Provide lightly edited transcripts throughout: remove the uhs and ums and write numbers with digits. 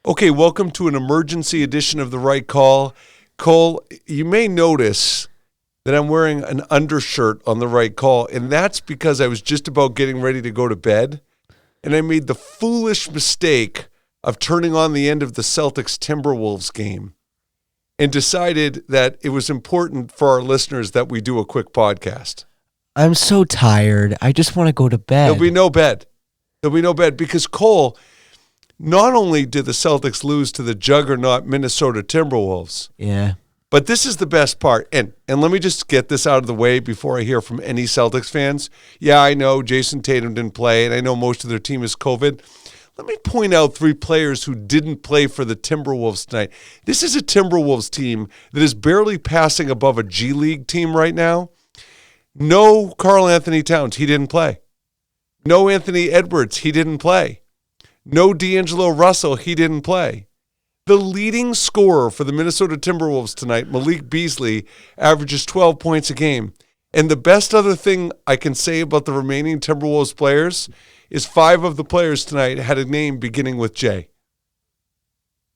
Okay, welcome to an emergency edition of The Right Call. Cole, you may notice that I'm wearing an undershirt on The Right Call, and that's because I was just about getting ready to go to bed, and I made the foolish mistake of turning on the end of the Celtics-Timberwolves game and decided that it was important for our listeners that we do a quick podcast. I'm so tired. I just want to go to bed. There'll be no bed. There'll be no bed because, Cole, not only did the Celtics lose to the juggernaut Minnesota Timberwolves, Yeah. but this is the best part. And let me just get this out of the way before I hear from any Celtics fans. Yeah, I know Jason Tatum didn't play, and I know most of their team is COVID. Let me point out three players who didn't play for the Timberwolves tonight. This is a Timberwolves team that is barely passing above a G League team right now. No Karl Anthony Towns, he didn't play. No Anthony Edwards, he didn't play. No D'Angelo Russell, he didn't play. The leading scorer for the Minnesota Timberwolves tonight, Malik Beasley, averages 12 points a game. And the best other thing I can say about the remaining Timberwolves players is 5 of the players tonight had a name beginning with J.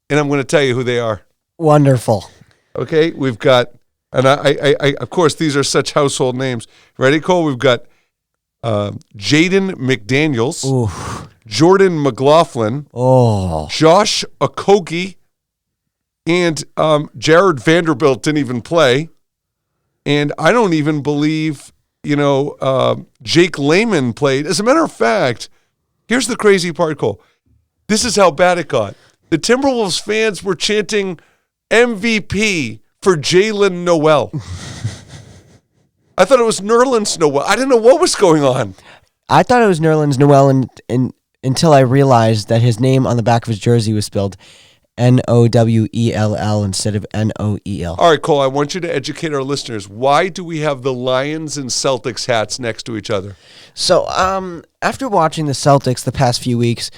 And I'm going to tell you who they are. Wonderful. Okay, we've got, and I of course, these are such household names. Ready, Cole? We've got Jaden McDaniels. Ooh. Jordan McLaughlin, Josh Okogie, and Jared Vanderbilt didn't even play. And I don't even believe, Jake Layman played. As a matter of fact, here's the crazy part, Cole. This is how bad it got. The Timberwolves fans were chanting MVP for Jalen Noel. I thought it was Nerlens Noel. I didn't know what was going on. I thought it was Nerlens Noel until I realized that his name on the back of his jersey was spelled Nowell instead of Noel. All right, Cole, I want you to educate our listeners. Why do we have the Lions and Celtics hats next to each other? So, after watching the Celtics the past few weeks,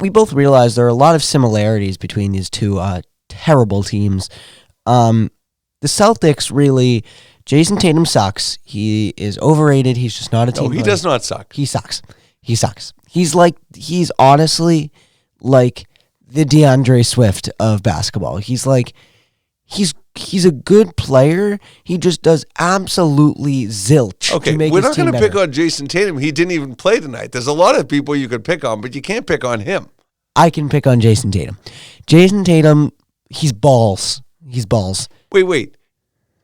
we both realized there are a lot of similarities between these two terrible teams. The Celtics really, Jason Tatum sucks. He is overrated. He's just not a team player. No, he does not suck. He sucks. He sucks. He's honestly like the DeAndre Swift of basketball. He's a good player. He just does absolutely zilch. Okay, to make we're his not going team to better. pick on Jason Tatum. He didn't even play tonight. There's a lot of people you could pick on, but you can't pick on him. I can pick on Jason Tatum. Jason Tatum, he's balls. He's balls. Wait.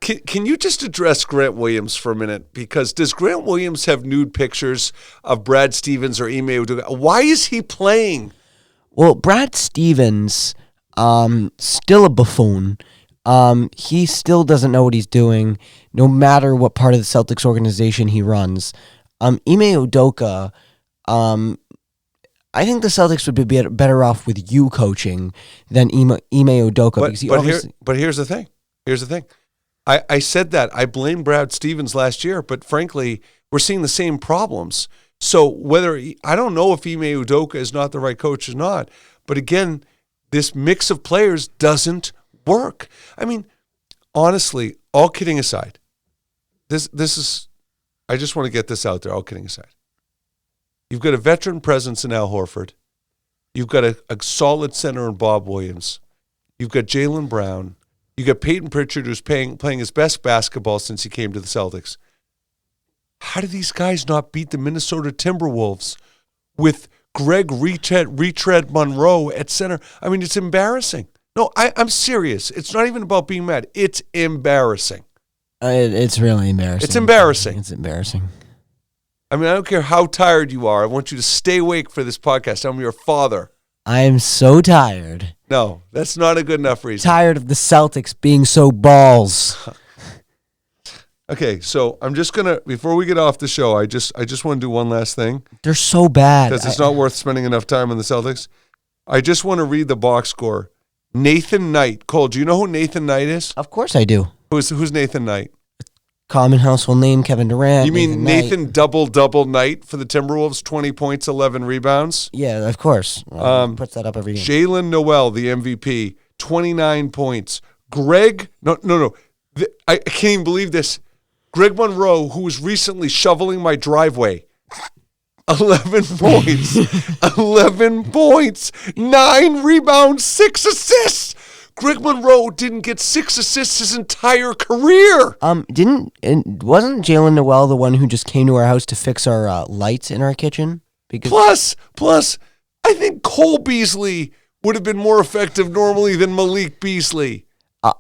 Can you just address Grant Williams for a minute? Because does Grant Williams have nude pictures of Brad Stevens or Ime Udoka? Why is he playing? Well, Brad Stevens, still a buffoon. He still doesn't know what he's doing, no matter what part of the Celtics organization he runs. Ime Udoka, I think the Celtics would be better off with you coaching than Ime Udoka. But here's the thing. I said that. I blamed Brad Stevens last year, but frankly, we're seeing the same problems. So I don't know if Ime Udoka is not the right coach or not, but again, this mix of players doesn't work. I mean, honestly, all kidding aside, this is, I just want to get this out there, all kidding aside. You've got a veteran presence in Al Horford. You've got a solid center in Bob Williams. You've got Jaylen Brown. You got Peyton Pritchard, who's playing his best basketball since he came to the Celtics. How do these guys not beat the Minnesota Timberwolves with Greg Retread Monroe at center? I mean, it's embarrassing. No, I'm serious. It's not even about being mad. It's embarrassing. It's really embarrassing. It's embarrassing. It's embarrassing. I mean, I don't care how tired you are. I want you to stay awake for this podcast. I'm your father. I am so tired. No, that's not a good enough reason. Tired of the Celtics being so balls. Okay, so I'm just gonna, before we get off the show, I just want to do one last thing. They're so bad because it's not worth spending enough time on the Celtics. I just want to read the box score. Nathan Knight, Cole. Do you know who Nathan Knight is? Of course I do. Who's Nathan Knight? Common household name, Kevin Durant. You mean Nathan double Knight for the Timberwolves? 20 points, 11 rebounds. Yeah, of course. Puts that up every game. Jalen Noel, the MVP, 29 points. Greg, no. I can't even believe this. Greg Monroe, who was recently shoveling my driveway, 11 points. 11 points. 9 rebounds, 6 assists. Greg Monroe didn't get 6 assists his entire career. Wasn't Jalen Noel the one who just came to our house to fix our lights in our kitchen? Plus, I think Cole Beasley would have been more effective normally than Malik Beasley.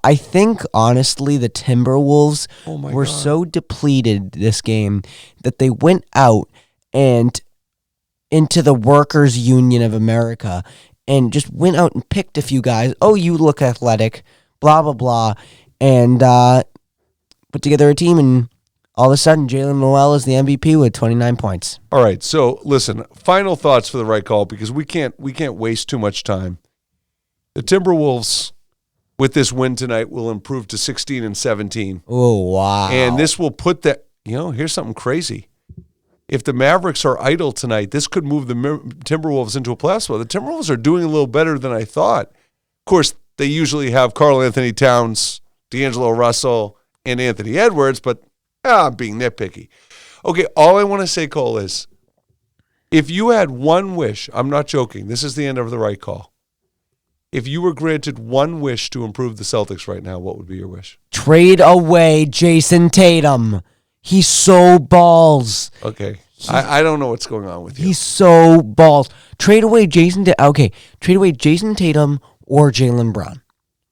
I think, honestly, the Timberwolves were God. so depleted this game that they went out and into the Workers' Union of America and just went out and picked a few guys. Oh, you look athletic, blah, blah, blah, and put together a team, and all of a sudden, Jalen Noel is the MVP with 29 points. All right, so listen, final thoughts for the right call because we can't waste too much time. The Timberwolves, with this win tonight, will improve to 16-17. Oh, wow. And this will put that, here's something crazy. If the Mavericks are idle tonight, this could move the Timberwolves into a playoff spot. The Timberwolves are doing a little better than I thought. Of course, they usually have Karl Anthony Towns, D'Angelo Russell, and Anthony Edwards, but I'm being nitpicky. Okay, all I want to say, Cole, is if you had one wish, I'm not joking, this is the end of the right call. If you were granted one wish to improve the Celtics right now, what would be your wish? Trade away Jason Tatum. He's so balls. Okay. I don't know what's going on with you. He's so balls. Trade away Jason Tatum or Jaylen Brown.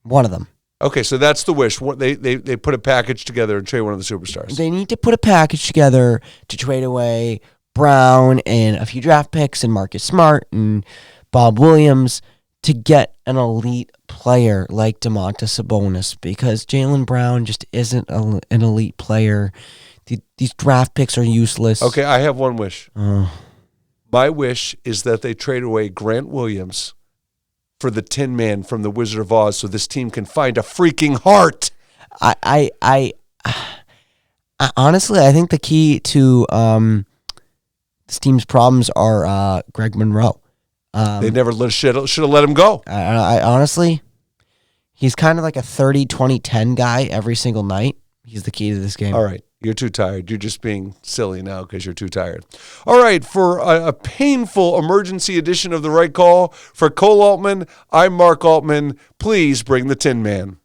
One of them. Okay, so that's the wish. They put a package together and trade one of the superstars. They need to put a package together to trade away Brown and a few draft picks and Marcus Smart and Bob Williams to get an elite player like Domantas Sabonis because Jaylen Brown just isn't an elite player. These draft picks are useless. Okay, I have one wish. My wish is that they trade away Grant Williams for the Tin Man from the Wizard of Oz so this team can find a freaking heart. I honestly, I think the key to this team's problems are Greg Monroe. They never should have let him go. I honestly, he's kind of like a 30-20-10 guy every single night. He's the key to this game. All right. You're too tired. You're just being silly now because you're too tired. All right, for a painful emergency edition of The Right Call, for Cole Altman, I'm Mark Altman. Please bring the Tin Man.